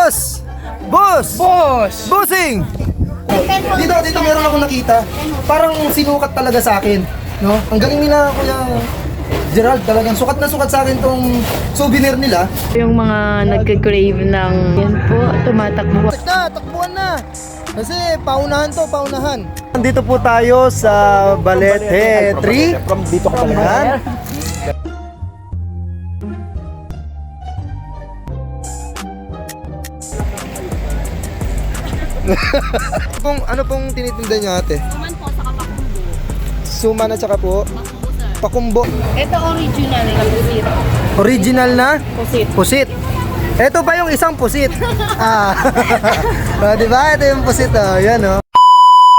Boss! Boss! Boss! Bossing! Dito meron akong nakita. Parang sinukat talaga sa akin. No? Ang galing nila, Kuya Gerald, talagang sukat na sukat sa akin tong souvenir nila. Yung mga nagka-crave ng yan po, tumatakbo. Takbuhan na! Kasi paunahan to, paunahan. Nandito po tayo sa Balete 3. From dito ka pala. Yan. ano pong tinitinda niyo, ate? Suman po, saka pakumbo. Suman at saka po Pakumbo, sir. pakumbo. Ito original na pusit. Original na Pusit. pusit. Ito pa yung isang pusit. Di ba? Ito yung pusit. Yan, oh.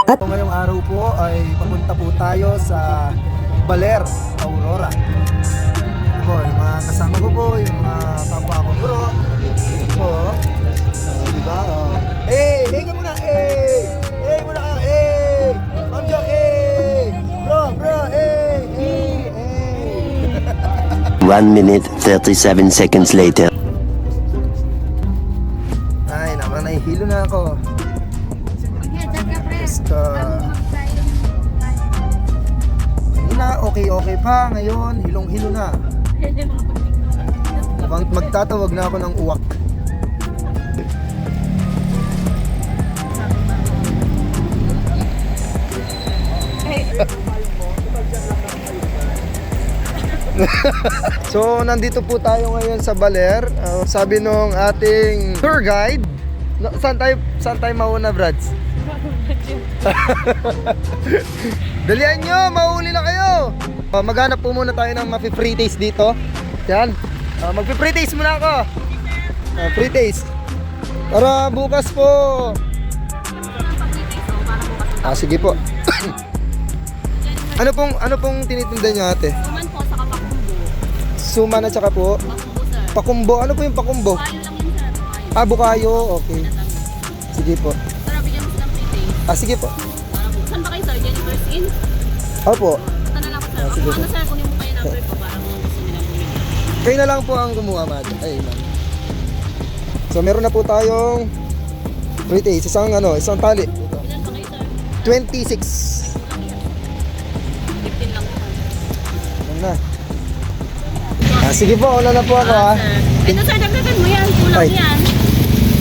At ngayong araw po ay papunta po tayo sa Baler, Aurora. Ito, yung mga kasama ko po, yung mga kapwa ko bro. Ito, di ba? Hey ka muna! Hey muna ka! Hey! Ma'am Jo! Hey! Bro! Hey! 1 minute 37 seconds later. Ay, naman nahihilo na ako. Basta kanina okay pa, ngayon hilong-hilo na. Magtatawag na ako ng uwak. So, nandito po tayo ngayon sa Baler. Sabi nung ating tour guide, saan tayo mauna, Brads? Dalian nyo, mahuli na kayo. Maghanap po muna tayo ng free taste dito. Yan. Mag-free taste muna ako. Free taste. Para bukas po. Sige po. Ano pong tinitinda nyo, ate? Suman po, saka pakumbo. Suman at saka po Pakumbo, sir. pakumbo. Ano po yung pakumbo? Kayo lang yun, sir. Kayo. Bukayo. Okay. Sige po. Para bigyan mo silang free taste. Sige po. Saan ba kayo, sir? Jennifer's Inn? Opo. Saan na lang ako, sir? Sige. Ano, sir? Kunin mo kayo number ko para kung gusto nila bumili. Kayo na lang po ang kumuha, madam. Ay, ma'am. So, meron na po tayong free taste. Isang tali. Ito. Ilan pa kayo, sir? 26. 15 lang po. Yan na. Sige po, una na po ako, ha. Sir. Ito, sir, dagdagan mo yan. Kulang Ay. yan.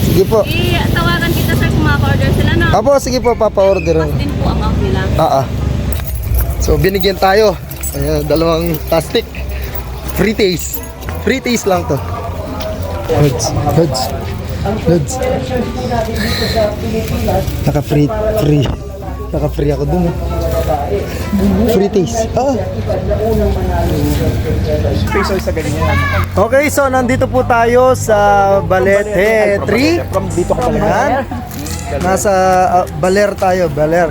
Sige po. Tawagan kita, sir, kung maka-order sila, no? Apo, sige po, papa-order. Mas din po ang out nila. So, binigyan tayo. Ayan, dalawang plastic. Free taste. Free taste lang to. Lods. Naka-free ako dun. Free taste. Peso sa ganyan. Okay, so nandito po tayo sa Balete 3. From dito ka pala. Yan. Nasa Baler tayo. Baler.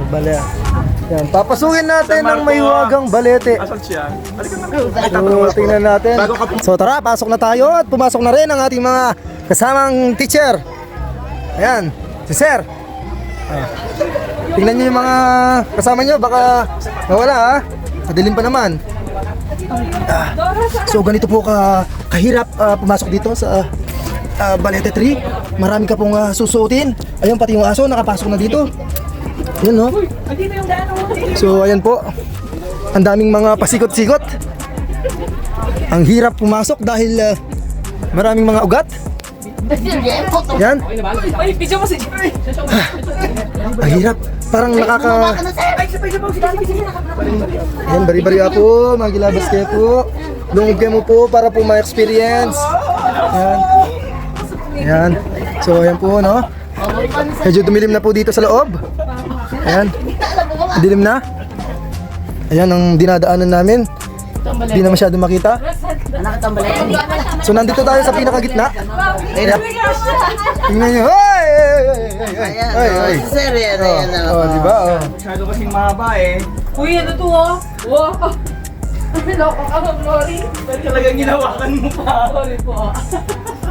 Yan. Papasukin natin ng mayuwagang Balete. Asan siya? So, tingnan natin. So tara, pasok na tayo at pumasok na rin ang ating mga kasamang teacher. Ayan, si Sir. Tingnan nyo yung mga kasama nyo, baka nawala, ha. Madilim pa naman. So ganito po kahirap pumasok dito sa Balete 3. Marami ka pong susuotin. Ayun, pati yung aso nakapasok na dito. Yun, no? So ayan po, ang daming mga pasikot-sikot. Ang hirap pumasok dahil maraming mga ugat. Yan. Ang hirap. Parang Yan, bari-bari po. Magilabas kayo po. Lungog kayo mo po para po ma-experience. Yan. So ayan po, no? Medyo dumilim na po dito sa loob. Ayan. Dilim na. Ayan ang dinadaanan namin. Hindi na masyado makita. So nandito tayo sa pinakagitna. Ayan. Tingnan nyo. Ay. Sir, yan. Diba? Masyado kasing mahaba eh. Uy, ano to Wow! Loko ka ba, Glory? Talagang ginawakan mo pa. Sorry po.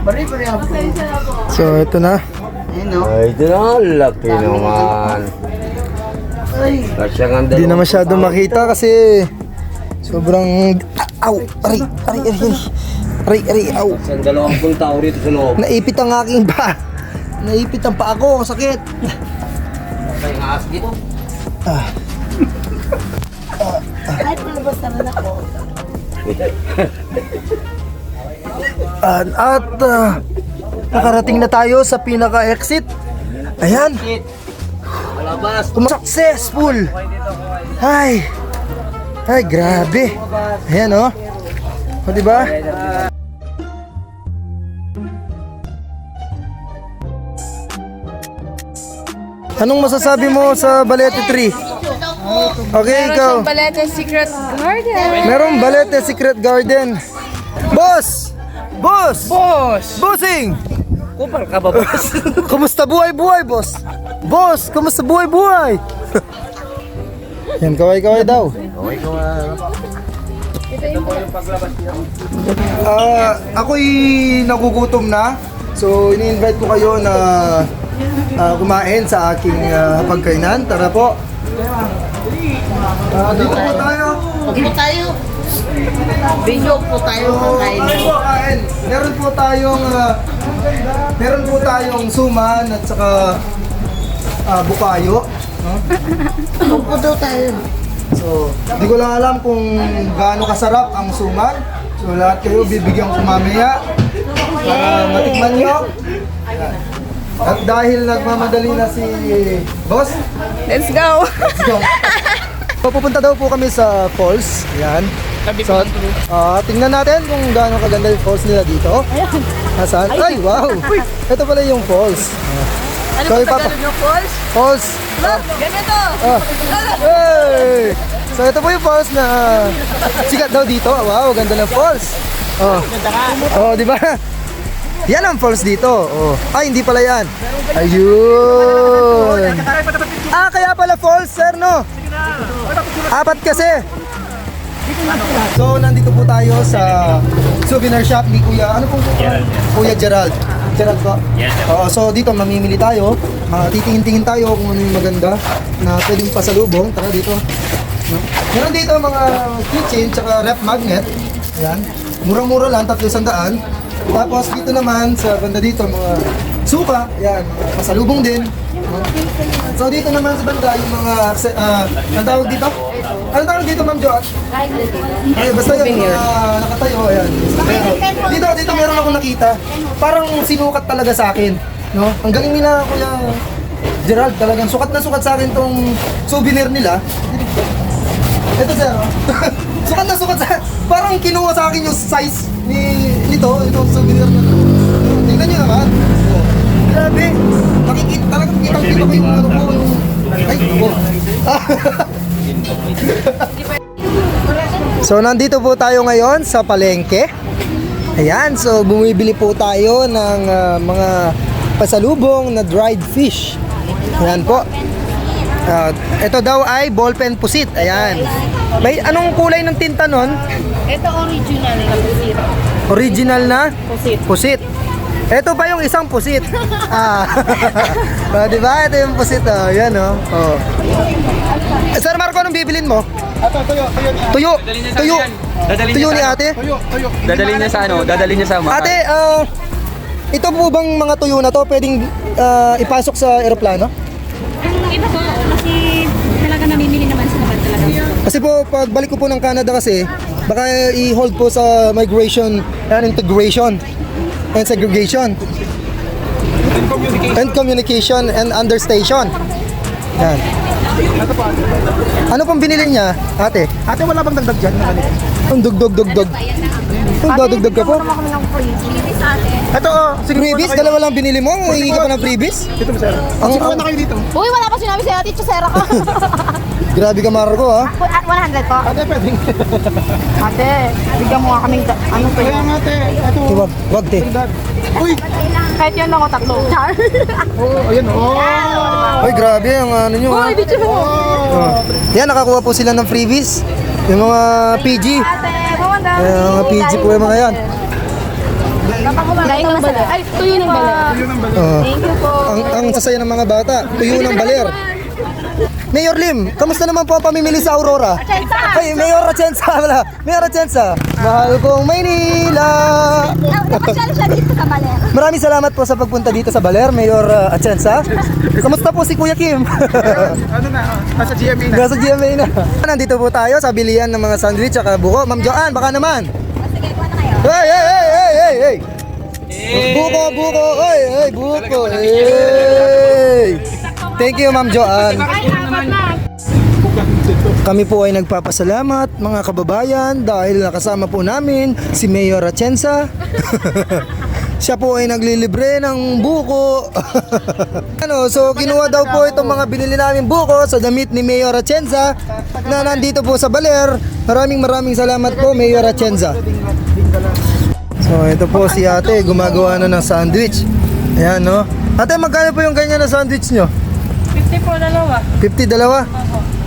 Bari-bari ako. Pasensya na po. So ito na. Ay, ito na, laki naman. Kasyang ang Hindi na masyado makita kasi sobrang aray, aw. dalawang tao rito sa loob. Naipit ang aking Naipit ang paa ko, sakit. Kaya nga as dito. Nakarating na tayo sa pinaka-exit. Ayan. Malabas. Successful. Ay. Ay, grabe. Ayan, oh. O, diba? Anong masasabi mo sa Balete 3? Okay, ikaw. Balete Secret Garden. Merong Balete Secret Garden. Boss! Boss! Boss! Bossing! Kupal ka ba, boss? Kumusta buhay-buhay, boss? Boss, kumusta buhay-buhay? Yan, kaway-kaway daw. Ako'y nagugutom na. So, ini-invite ko kayo na kumain sa aking pagkainan. Tara po. Dito po tayo. Dito tayo. Video po tayo kakain. Kain. Meron po tayong suman at saka bukayo. No? Upo daw tayo. So, di ko lang alam kung gaano kasarap ang suman. So, lahat kayo bibigyan ko mamaya para matikman nyo. At dahil nagmamadali na si boss, Let's go. let's go. So, pupunta daw po kami sa falls. Ayan. So, tingnan natin kung gaano kaganda yung falls nila dito. Nasaan? Ay, wow! Ito pala yung falls. Ano So, ba ipapa- tagalog yung falls? Falls! Ganito. Hey! So ito po yung falls na sikat daw dito. Wow, ganda ng falls. Oh, di ba? Yan ang falls dito. Oh. Ay, hindi pala yan. Ayun. Kaya pala falls, sir, no? Apat kasi. So, nandito po tayo sa souvenir shop ni Kuya. Ano pong Kuya Gerald? Gerald po? Oo, so dito mamimili tayo. Titingin-tingin tayo kung ano yung maganda na pwedeng pasalubong. Tara dito. No? Meron dito mga keychain tsaka rep magnet. Ayan. Murang-mura lang, 300. Tapos dito naman sa banda dito mga suka. Ayan, mga pasalubong din. No? So dito naman sa banda yung mga ang tawag dito? Anong tawag dito, Ma'am Joan? Ay, basta yung mga nakatayo, ayan. Dito meron ako nakita. Parang sinukat talaga sa akin. No? Ang galing nila, Kuya Gerald, talagang sukat na sukat sa akin tong souvenir nila. Ito sir, oh. Sukat na sukat sa parang kinuha sa akin yung size itong souvenir na to. Tingnan nyo naman. Oh. Grabe. Makikita, talagang kitang-kita ko yung ano ko. Ay, ako. So nandito po tayo ngayon sa palengke. Ayan, so bumibili po tayo ng mga pasalubong na dried fish. Ayan po. Ito daw ay ballpen pusit. Ayan. May anong kulay ng tinta nun? Ito original na pusit. Original na? Pusit. Pusit. Ito pa yung isang pusit. Di ba? Ito yung pusit. Yan, oh. Sir Marco, anong bibilin mo? Tuyo. Tuyo. Tuyo ni ate? Dadalhin niya sa ano? Dadalhin niya sa Ate, ito po bang mga tuyo na to pwedeng ipasok sa eroplano? Ang iba po, kasi talaga namimili naman sila talaga. Kasi po, pagbalik ko po ng Canada kasi, baka i-hold po sa migration and integration and segregation and communication and understation. Yan. Ano pong binili niya, ate? Ate, wala bang dagdag dyan? Ang dugdog. Ang dadagdag ka po? Ito, freebies? Dalawa lang binili mo? Hihingi ka pa ng freebies? Ito, sir. Ang kayo dito? Uy, wala pa sinabi sa'yo, Tito Sera ka. Grabe ka, Marco, ha? At 100 po. Ate, pwedeng. Ate, bigyan mo nga kaming, ano to yun? Wag, te. Kahit yun ako, tatlo. Char. Ay, grabe ang ano nyo, ha? Uy, bitch mo. Yan, nakakuha po sila ng freebies. Yung mga PG. Ate, mamanda. Yung mga PG po yung mga yan. Daing ng baler. Ay, tuyo ng baler. Oo. Thank you po. Ang sasaya ng mga bata, tuyo ng baler. Mayor Lim, kamusta naman po ang pamimili sa Aurora? Ay, Mayor Atienza pala. Mayor Atienza. Mahal kong Maynila. Nakasyal siya dito sa Baler. Maraming salamat po sa pagpunta dito sa Baler, Mayor Atienza. Kamusta po si Kuya Kim? Nasa GMA Nasa GMA na. Nandito po tayo sa bilihan ng mga sandwich at buko. Ma'am Joanne, baka naman. Sige, kuha na kayo. Hey! Buko! Hey, buko! Hey! Thank you, Ma'am Joanne. Kami po ay nagpapasalamat mga kababayan dahil nakasama po namin si Mayor Atienza. Siya po ay naglilibre ng buko. So kinuha daw po itong mga binili namin buko sa damit ni Mayor Atienza na nandito po sa Baler. Maraming salamat po, Mayor Atienza. So ito po si ate, gumagawa na ng sandwich. Ayan, no? Ate, magkano po yung ganyan na sandwich nyo? 50 po, dalawa. 50, dalawa?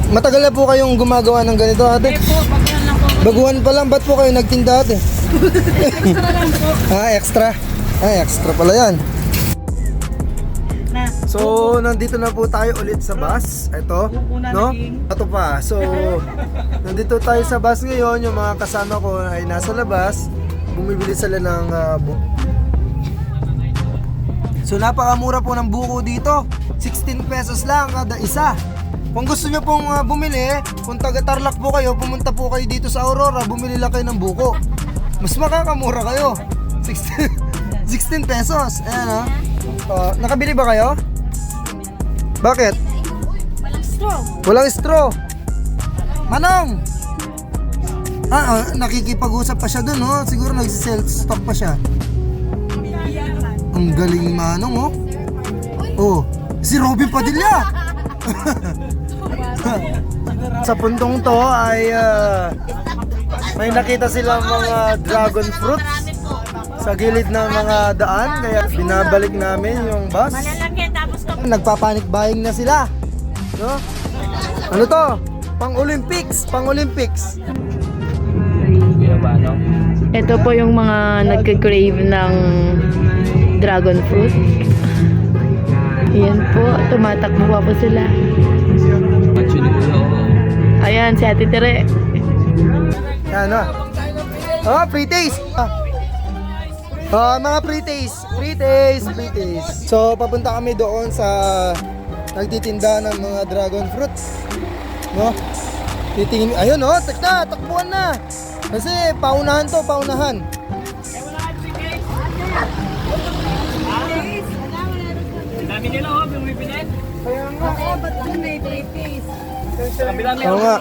Matagal na po kayong gumagawa ng ganito, ate? Po, baguhan lang po. Baguhan pa lang, ba't po kayo nagtinda, ate? Extra lang po. Extra? Extra pala yan. So, nandito na po tayo ulit sa bus. Ito, no? Ito pa. So, nandito tayo sa bus ngayon. Yung mga kasama ko ay nasa labas. Bumibili sila ng buko. So, napakamura po ng buko dito. 16 pesos lang kada isa. Kung gusto nyo pong bumili, kung taga-Tarlac po kayo, pumunta po kayo dito sa Aurora, bumili lang kayo ng buko. Mas makakamura kayo. 16 pesos. Ayan, nakabili ba kayo? Bakit? Walang straw. Walang straw. Manong! Nakikipag-usap pa siya dun, oh. Siguro nag-self-stock pa siya. Ang galing ni Manong, oh. Oh, si Robin Padilla! Sa puntong to ay may nakita silang mga dragon fruits sa gilid ng mga daan, kaya binabalik namin yung bus. Nagpapanik buying na sila, no? Ano to? Pang-Olympics. Ito po yung mga nagka-crave ng dragon fruit. Ayan po, tumatakbo pa po sila. Ayan, si Ate Tere. Yan, free taste. Mga free taste. So, papunta kami doon sa nagtitinda ng mga dragon fruit. No? Titingin, ayun, takbuhan na. Kasi paunahan. Dami nila bumibili. Oo nga.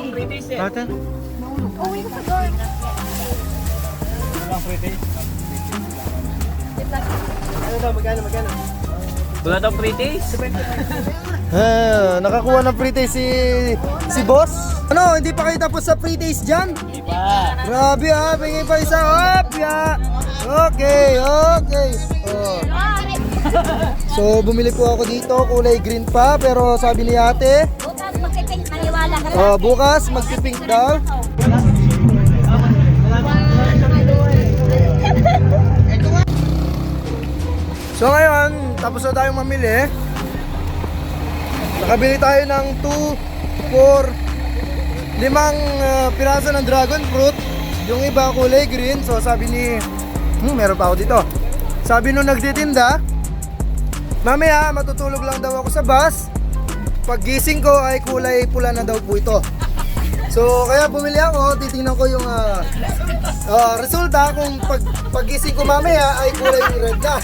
Ate? Uwi ko sa door. Magkano? Wala daw free taste? Nakakuha ng free taste si boss. Ano, hindi pa kayo tapos sa free taste dyan? Hindi pa. Grabe pingi pa isa. Okay. Oh. So, bumili po ako dito, kulay green pa, pero sabi ni ate, Bukas magpipink, maniwala ka bukas magpipink daw. So ngayon, tapos na tayong mamili. Nakabili tayo ng 2, 4, 5 piraso ng dragon fruit. Yung iba kulay green. So sabi ni meron pa ako dito. Sabi nung nagtitinda, mamaya matutulog lang daw ako sa bus. Pag gising ko ay kulay pula na daw po ito. So kaya bumili ako, titingnan ko yung resulta kung pag-gising ko mamaya ay kulay red na.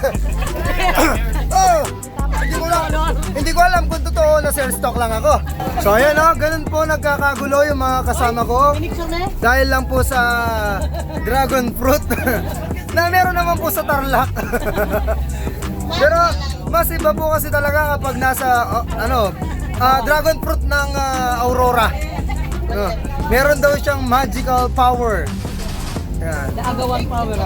Hindi ko alam kung totoo na sell stock lang ako. So ayan, ganun po nagkakagulo yung mga kasama ko. Dahil lang po sa dragon fruit na meron naman po sa Tarlac. Pero mas iba po kasi talaga kapag nasa dragon fruit ng Aurora. Meron daw siyang magical power. Yan. Agawan power.